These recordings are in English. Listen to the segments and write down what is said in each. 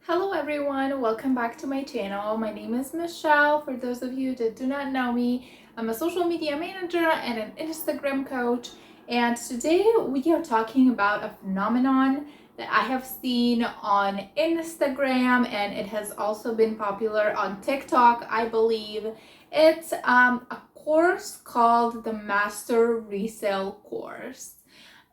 Hello everyone, welcome back to my channel. My name is Michelle. For those of you that do not know me, I'm a social media manager and an Instagram coach. And today we are talking about a phenomenon that I have seen on Instagram, and it has also been popular on TikTok, I believe. It's a course called the Master Resell Course.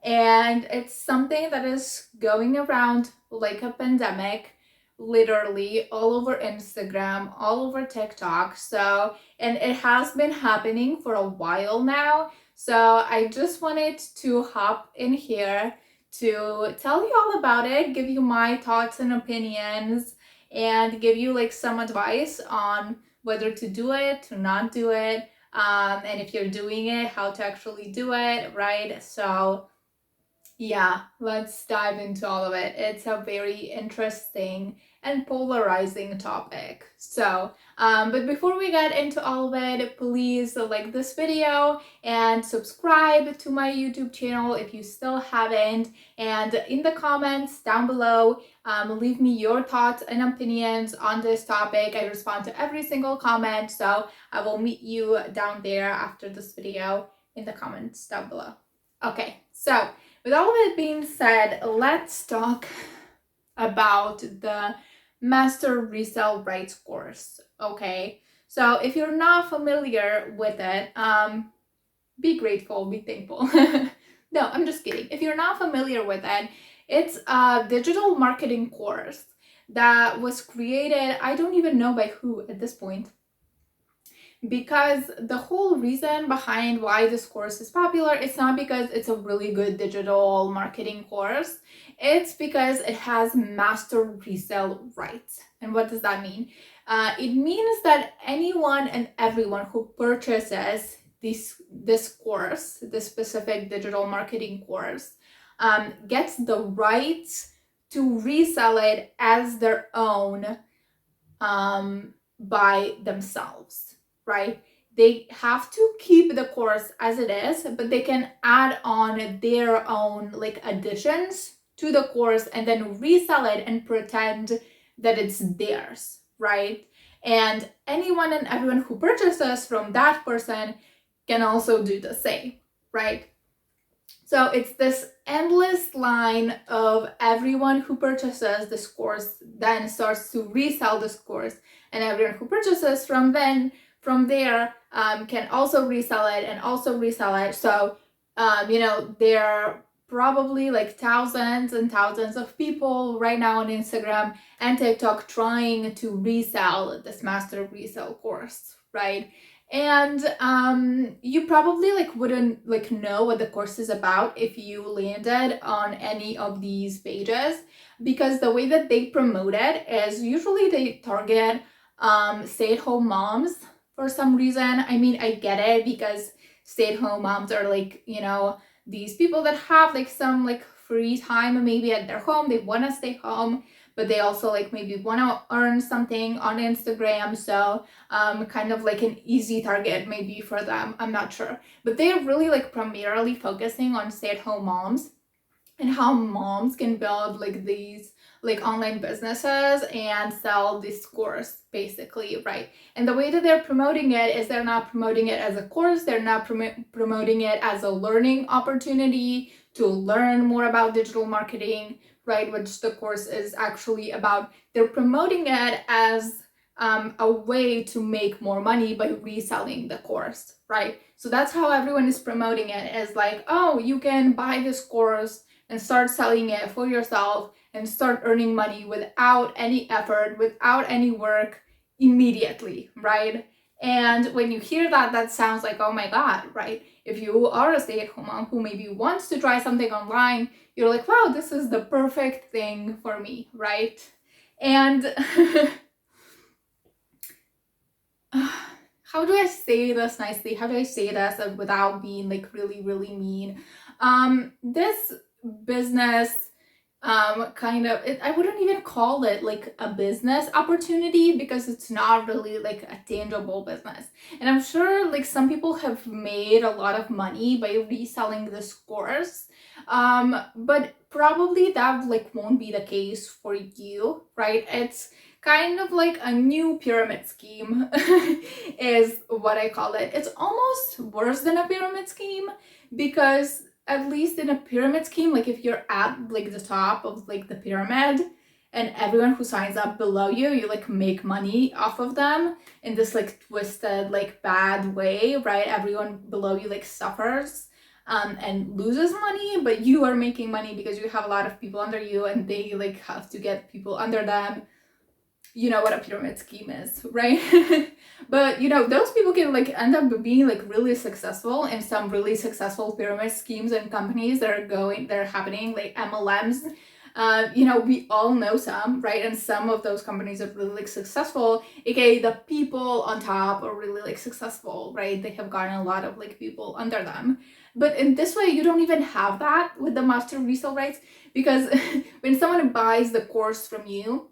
And it's something that is going around like a pandemic, literally all over Instagram, all over TikTok. And it has been happening for a while now. So I just wanted to hop in here to tell you all about it, give you my thoughts and opinions, and give you like some advice on whether to do it, to not do it, and if you're doing it, how to actually do it, right? So yeah, let's dive into all of it. It's a very interesting and polarizing topic. But before we get into all of it, please like this video and subscribe to my YouTube channel if you still haven't. And in the comments down below, leave me your thoughts and opinions on this topic. I respond to every single comment, so I will meet you down there after this video in the comments down below. Okay, so with all of it being said, let's talk about the Master Resell Rights Course. Okay, so if you're not familiar with it, be grateful, be thankful. No, I'm just kidding. If you're not familiar with it, it's a digital marketing course that was created, I don't even know by who at this point, because the whole reason behind why this course is popular, it's not because it's a really good digital marketing course, it's because it has master resale rights. And what does that mean? It means that anyone and everyone who purchases this course, this specific digital marketing course, gets the right to resell it as their own by themselves. Right? They have to keep the course as it is, but they can add on their own like additions to the course and then resell it and pretend that it's theirs, right? And anyone and everyone who purchases from that person can also do the same, right? So it's this endless line of everyone who purchases this course then starts to resell this course, and everyone who purchases from there can also resell it and also resell it. So there are probably like thousands and thousands of people right now on Instagram and TikTok trying to resell this Master Resell course, right? And you probably like wouldn't like know what the course is about if you landed on any of these pages, because the way that they promote it is usually they target stay-at-home moms for some reason. I mean, I get it, because stay-at-home moms are like, these people that have like some like free time maybe at their home, they want to stay home, but they also like maybe want to earn something on Instagram. So kind of like an easy target maybe for them, I'm not sure. But they're really like primarily focusing on stay-at-home moms and how moms can build like these like online businesses and sell this course basically, right? And the way that they're promoting it is they're not promoting it as a course, they're not promoting it as a learning opportunity to learn more about digital marketing, right? Which the course is actually about. They're promoting it as a way to make more money by reselling the course, right? So that's how everyone is promoting it, is like, oh, you can buy this course and start selling it for yourself and start earning money without any effort, without any work, immediately, right? And when you hear that, that sounds like, oh my God, right? If you are a stay-at-home mom who maybe wants to try something online, you're like, wow, this is the perfect thing for me, right? And how do I say this nicely? How do I say this without being like really, really mean? This business I wouldn't even call it like a business opportunity, because it's not really like a tangible business. And I'm sure like some people have made a lot of money by reselling this course, But probably that like won't be the case for you, right? It's kind of like a new pyramid scheme is what I call it. It's almost worse than a pyramid scheme, because at least in a pyramid scheme, like if you're at like the top of like the pyramid, and everyone who signs up below you, you like make money off of them in this like twisted, like bad way, right? Everyone below you like suffers and loses money, but you are making money because you have a lot of people under you and they like have to get people under them. You know what a pyramid scheme is, right? But you know, those people can like end up being like really successful in some really successful pyramid schemes and companies that are happening, like MLMs. You know, we all know some, right? And some of those companies are really like successful, aka the people on top are really like successful, right? They have gotten a lot of like people under them. But in this way, you don't even have that with the Master Resell Rights, because when someone buys the course from you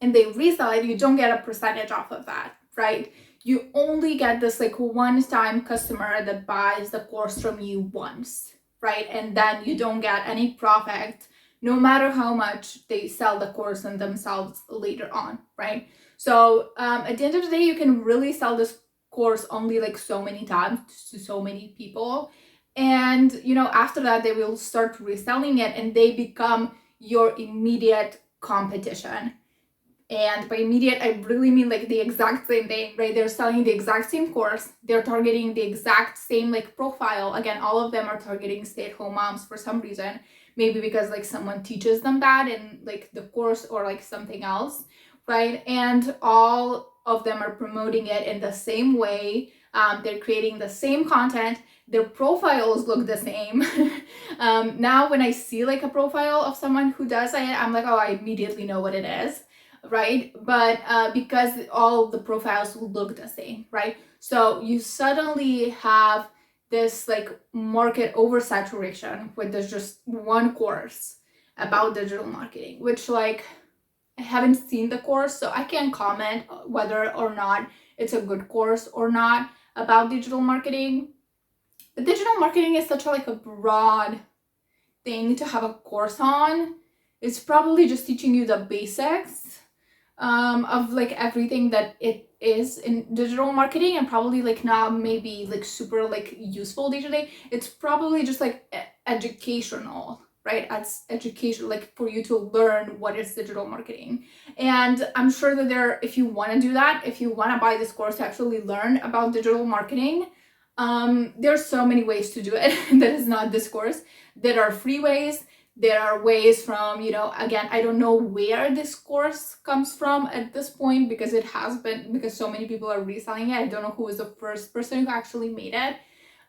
and they resell it, you don't get a percentage off of that, right? You only get this like one-time customer that buys the course from you once, right? And then you don't get any profit no matter how much they sell the course and themselves later on, right? So at the end of the day, you can really sell this course only like so many times to so many people. And you know, after that, they will start reselling it and they become your immediate competition. And by immediate, I really mean like the exact same thing, right? They're selling the exact same course. They're targeting the exact same like profile. Again, all of them are targeting stay-at-home moms for some reason. Maybe because like someone teaches them that in like the course or like something else, right? And all of them are promoting it in the same way. They're creating the same content. Their profiles look the same. Now when I see like a profile of someone who does it, I'm like, oh, I immediately know what it is, right? But because all the profiles look the same, right? So you suddenly have this like market oversaturation where there's just one course about digital marketing, which like I haven't seen the course, so I can't comment whether or not it's a good course or not about digital marketing. But digital marketing is such a like a broad thing to have a course on. It's probably just teaching you the basics of like everything that it is in digital marketing, and probably like not maybe like super like useful day to day. It's probably just like educational, right? As education, like for you to learn what is digital marketing. And I'm sure that if you want to do that, if you want to buy this course to actually learn about digital marketing, there's so many ways to do it that is not this course. There are free ways. There are ways from, you know, again, I don't know where this course comes from at this point, because it has been, because so many people are reselling it. I don't know who was the first person who actually made it.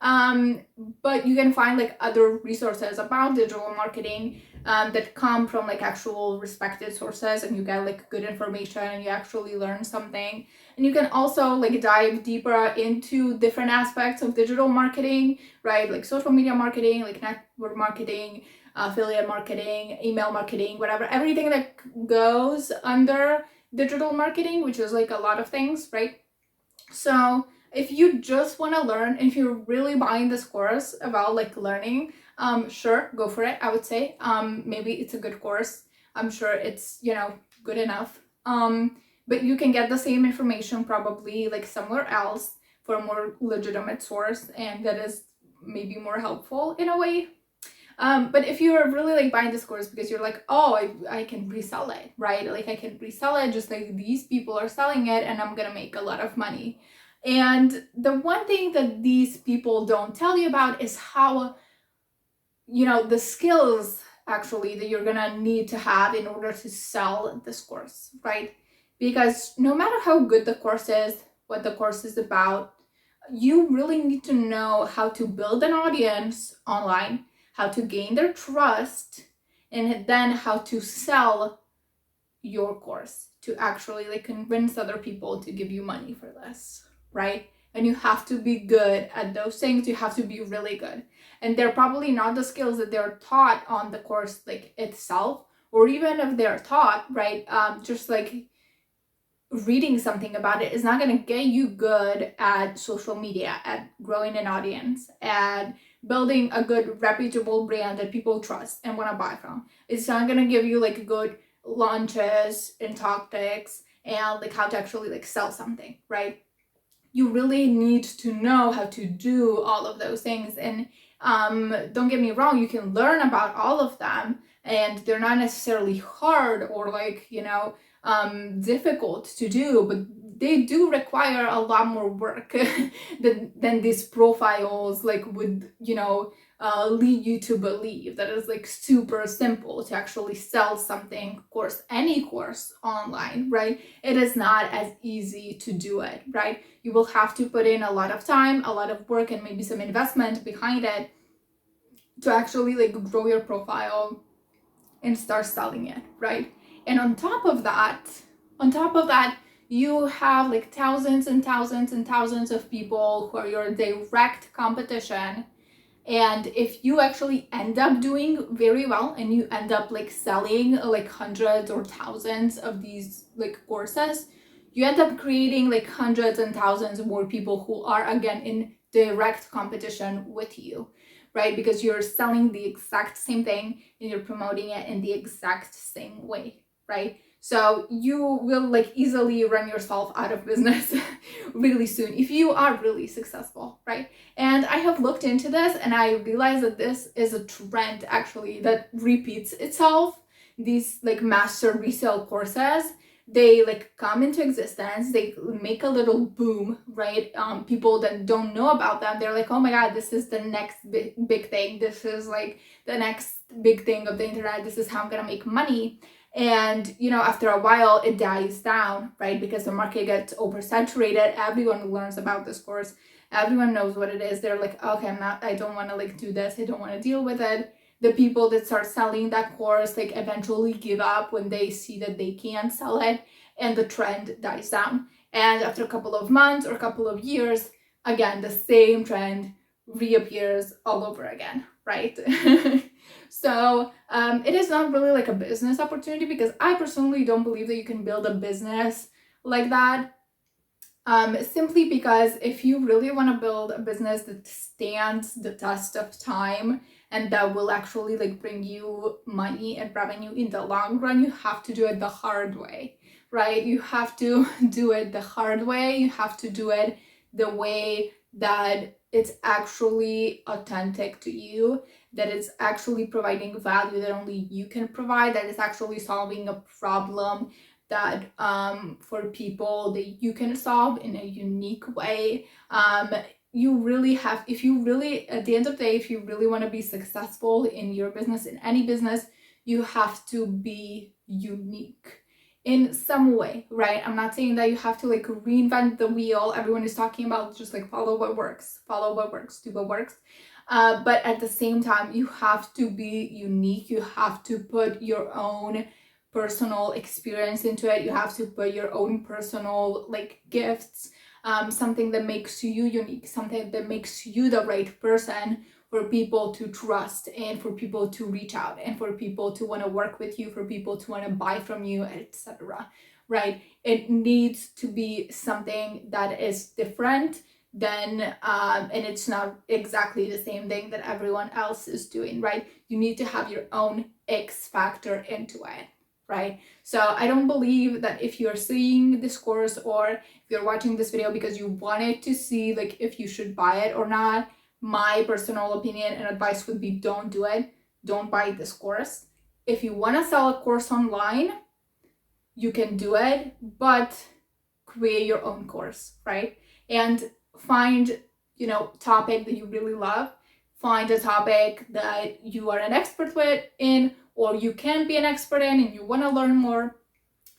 But you can find like other resources about digital marketing that come from like actual respected sources, and you get like good information and you actually learn something. And you can also like dive deeper into different aspects of digital marketing, right? Like social media marketing, like network marketing, affiliate marketing, email marketing, whatever, everything that goes under digital marketing, which is like a lot of things, right? So if you just want to learn, if you're really buying this course about like learning, sure, go for it. I would say maybe it's a good course. I'm sure it's, you know, good enough. But you can get the same information probably like somewhere else for a more legitimate source, and that is maybe more helpful in a way. But if you're really like buying this course because you're like, oh, I can resell it, right? Like I can resell it just like these people are selling it and I'm gonna make a lot of money. And the one thing that these people don't tell you about is how, you know, the skills actually that you're gonna need to have in order to sell this course, right? Because no matter how good the course is, what the course is about, you really need to know how to build an audience online, how to gain their trust, and then how to sell your course to actually like convince other people to give you money for this, right? And you have to be good at those things. You have to be really good. And they're probably not the skills that they're taught on the course like itself, or even if they're taught, right? Just like reading something about it is not going to get you good at social media, at growing an audience, at building a good reputable brand that people trust and want to buy from. It's not going to give you like good launches and tactics and like how to actually like sell something, right? You really need to know how to do all of those things. And don't get me wrong, you can learn about all of them, and they're not necessarily hard or like, difficult to do, but they do require a lot more work than these profiles like would, lead you to believe that it's like super simple to actually sell something, course, any course online, right? It is not as easy to do it, right? You will have to put in a lot of time, a lot of work, and maybe some investment behind it to actually like grow your profile and start selling it, right? And on top of that, you have like thousands and thousands and thousands of people who are your direct competition. And if you actually end up doing very well and you end up like selling like hundreds or thousands of these like courses, you end up creating like hundreds and thousands more people who are again in direct competition with you, right? Because you're selling the exact same thing and you're promoting it in the exact same way, right? So you will like easily run yourself out of business really soon if you are really successful, right? And I have looked into this and I realized that this is a trend actually that repeats itself. These like master resale courses, they like come into existence, they make a little boom, right? People that don't know about them, they're like, oh my god, this is the next big thing, this is like the next big thing of the internet, this is how I'm gonna make money. And after a while it dies down, right? Because the market gets oversaturated, everyone learns about this course, everyone knows what it is, they're like, okay, I don't want to like do this, I don't want to deal with it. The people that start selling that course like eventually give up when they see that they can't sell it, and the trend dies down. And after a couple of months or a couple of years, again, the same trend reappears all over again, right? So it is not really like a business opportunity, because I personally don't believe that you can build a business like that. Simply because if you really want to build a business that stands the test of time and that will actually like bring you money and revenue in the long run, you have to do it the hard way, right? You have to do it the hard way. You have to do it the way that it's actually authentic to you, that it's actually providing value that only you can provide, that it's actually solving a problem that for people that you can solve in a unique way. You really have, if you really, at the end of the day, if you really want to be successful in your business, in any business, you have to be unique in some way, right? I'm not saying that you have to like reinvent the wheel. Everyone is talking about just like follow what works, do what works. But at the same time, you have to be unique. You have to put your own personal experience into it. You have to put your own personal like gifts, something that makes you unique, something that makes you the right person for people to trust and for people to reach out and for people to want to work with you, for people to want to buy from you, etc. Right? It needs to be something that is different than and it's not exactly the same thing that everyone else is doing, right? You need to have your own X factor into it, right? So I don't believe that if you're seeing this course or if you're watching this video because you wanted to see like if you should buy it or not, my personal opinion and advice would be don't do it. Don't buy this course. If you want to sell a course online, you can do it, but create your own course, right? And find, topic that you really love. Find a topic that you are an expert in, or you can be an expert in, and you want to learn more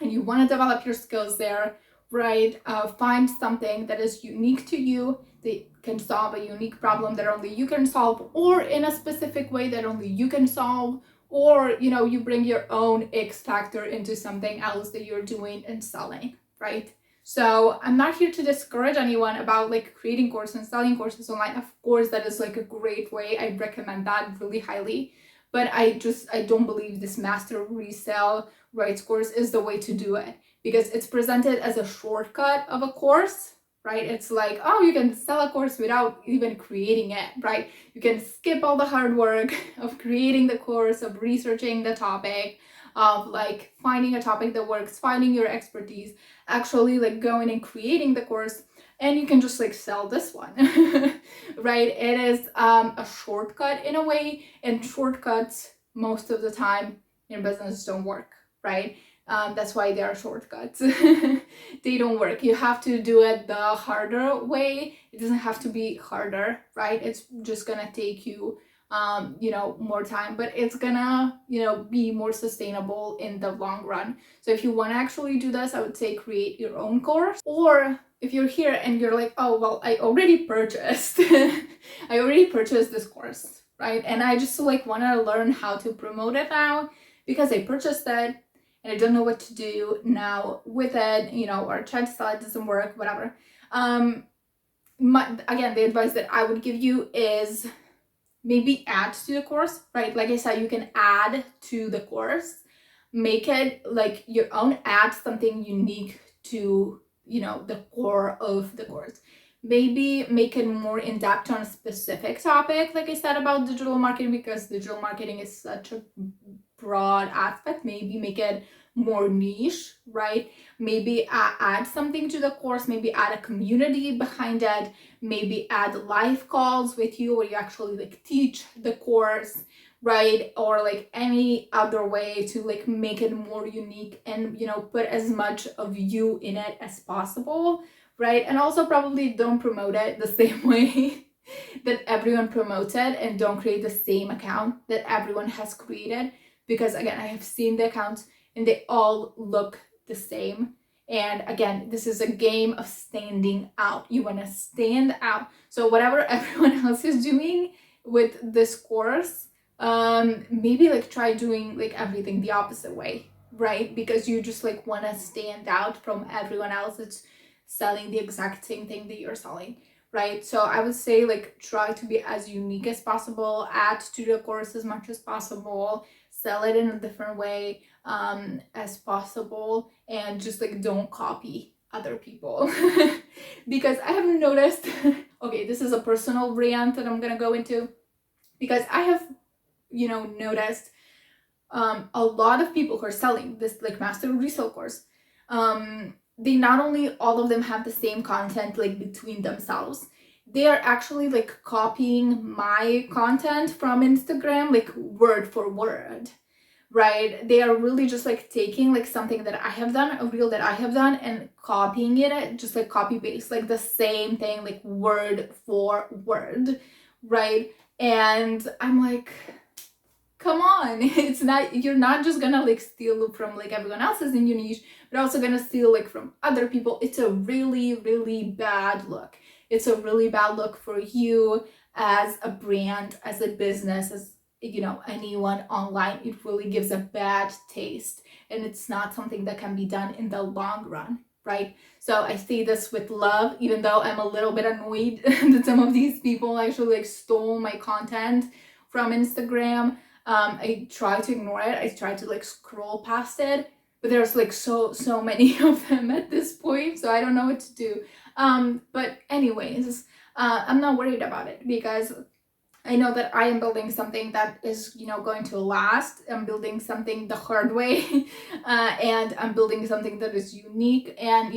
and you want to develop your skills there, right? Find something that is unique to you, that can solve a unique problem that only you can solve, or in a specific way that only you can solve, or you bring your own X factor into something else that you're doing and selling, right? So I'm not here to discourage anyone about like creating courses and selling courses online. Of course, that is like a great way. I recommend that really highly. But I don't believe this Master Resell Rights course is the way to do it, because it's presented as a shortcut of a course, right? It's like, oh, you can sell a course without even creating it, right? You can skip all the hard work of creating the course, of researching the topic, of like finding a topic that works, finding your expertise, actually like going and creating the course, and you can just like sell this one. Right? It is a shortcut in a way, and shortcuts most of the time in business don't work, right? That's why they are shortcuts. They don't work. You have to do it the harder way. It doesn't have to be harder, right? It's just gonna take you more time, but it's gonna, be more sustainable in the long run. So if you want to actually do this, I would say create your own course. Or if you're here and you're like, oh, well, I already purchased, this course, right? And I just like want to learn how to promote it now because I purchased it and I don't know what to do now with it, or trying to sell it doesn't work, whatever. Again, the advice that I would give you is maybe add to the course, right? Like I said, you can add to the course, make it like your own, add something unique to, the core of the course. Maybe make it more in depth on a specific topic, like I said about digital marketing, because digital marketing is such a broad aspect. Maybe make it more niche, right? Maybe add something to the course, maybe add a community behind it, maybe add live calls with you where you actually like teach the course, right? Or like any other way to like make it more unique and put as much of you in it as possible, right? And also probably don't promote it the same way that everyone promotes it, and don't create the same account that everyone has created, because again, I have seen the accounts and they all look the same. And again, this is a game of standing out. You want to stand out. So whatever everyone else is doing with this course, maybe like try doing like everything the opposite way, right? Because you just like want to stand out from everyone else that's selling the exact same thing that you're selling, right? So I would say like try to be as unique as possible, add to the course as much as possible, sell it in a different way as possible, and just like don't copy other people. Because I have noticed, okay, this is a personal rant that I'm gonna go into, because I have noticed a lot of people who are selling this like Master Resell course, they not only all of them have the same content like between themselves, they are actually like copying my content from Instagram like word for word, right? They are really just like taking like something that I have done, a reel that I have done, and copying it, just like copy paste, like the same thing, like word for word, right? And I'm like, come on, you're not just gonna like steal from like everyone else's in your niche, but also gonna steal like from other people. It's a really, really bad look. It's a really bad look for you as a brand, as a business, as anyone online. It really gives a bad taste, and it's not something that can be done in the long run, right? So I say this with love, even though I'm a little bit annoyed that some of these people actually like stole my content from Instagram. I try to ignore it. I try to like scroll past it, but there's like so many of them at this point, so I don't know what to do. But anyways, I'm not worried about it, because I know that I am building something that is, going to last. I'm building something the hard way, and I'm building something that is unique. And,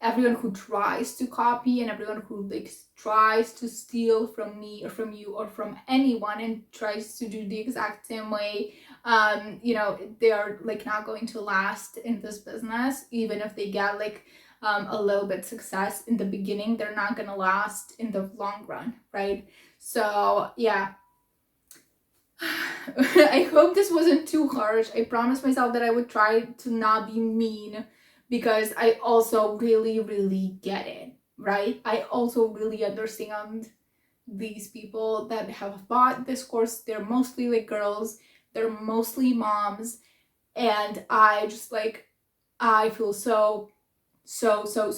everyone who tries to copy and everyone who like tries to steal from me or from you or from anyone and tries to do the exact same way, they are like not going to last in this business. Even if they get like a little bit success in the beginning, they're not gonna last in the long run, right? So yeah. I hope this wasn't too harsh. I promised myself that I would try to not be mean, because I also really, really get it, right? I also really understand these people that have bought this course. They're mostly like girls, they're mostly moms, and I just like, I feel so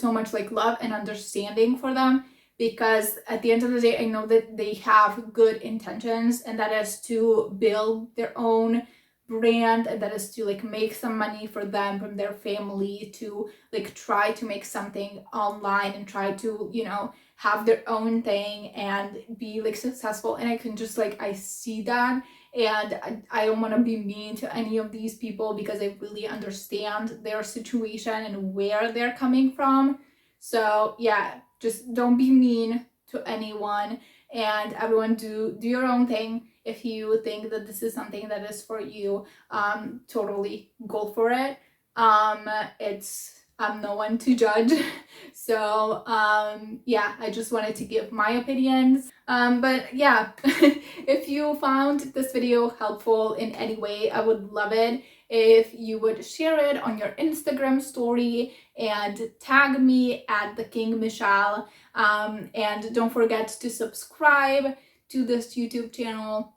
much like love and understanding for them, because at the end of the day, I know that they have good intentions, and that is to build their own brand that is to like make some money for them, from their family, to like try to make something online and try to, you know, have their own thing and be like successful. And I can just like, I see that, and I don't want to be mean to any of these people because I really understand their situation and where they're coming from. So yeah, just don't be mean to anyone, and everyone do your own thing. If you think that this is something that is for you, totally go for it. I'm no one to judge. So yeah, I just wanted to give my opinions. But yeah, if you found this video helpful in any way, I would love it if you would share it on your Instagram story and tag me at the King Michelle. And don't forget to subscribe to this YouTube channel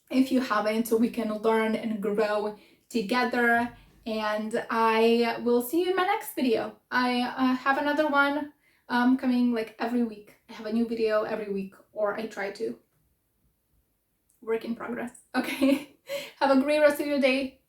if you haven't, so we can learn and grow together. And I will see you in my next video. I have another one coming like every week. I have a new video every week, or I try to. Work in progress. Okay. Have a great rest of your day.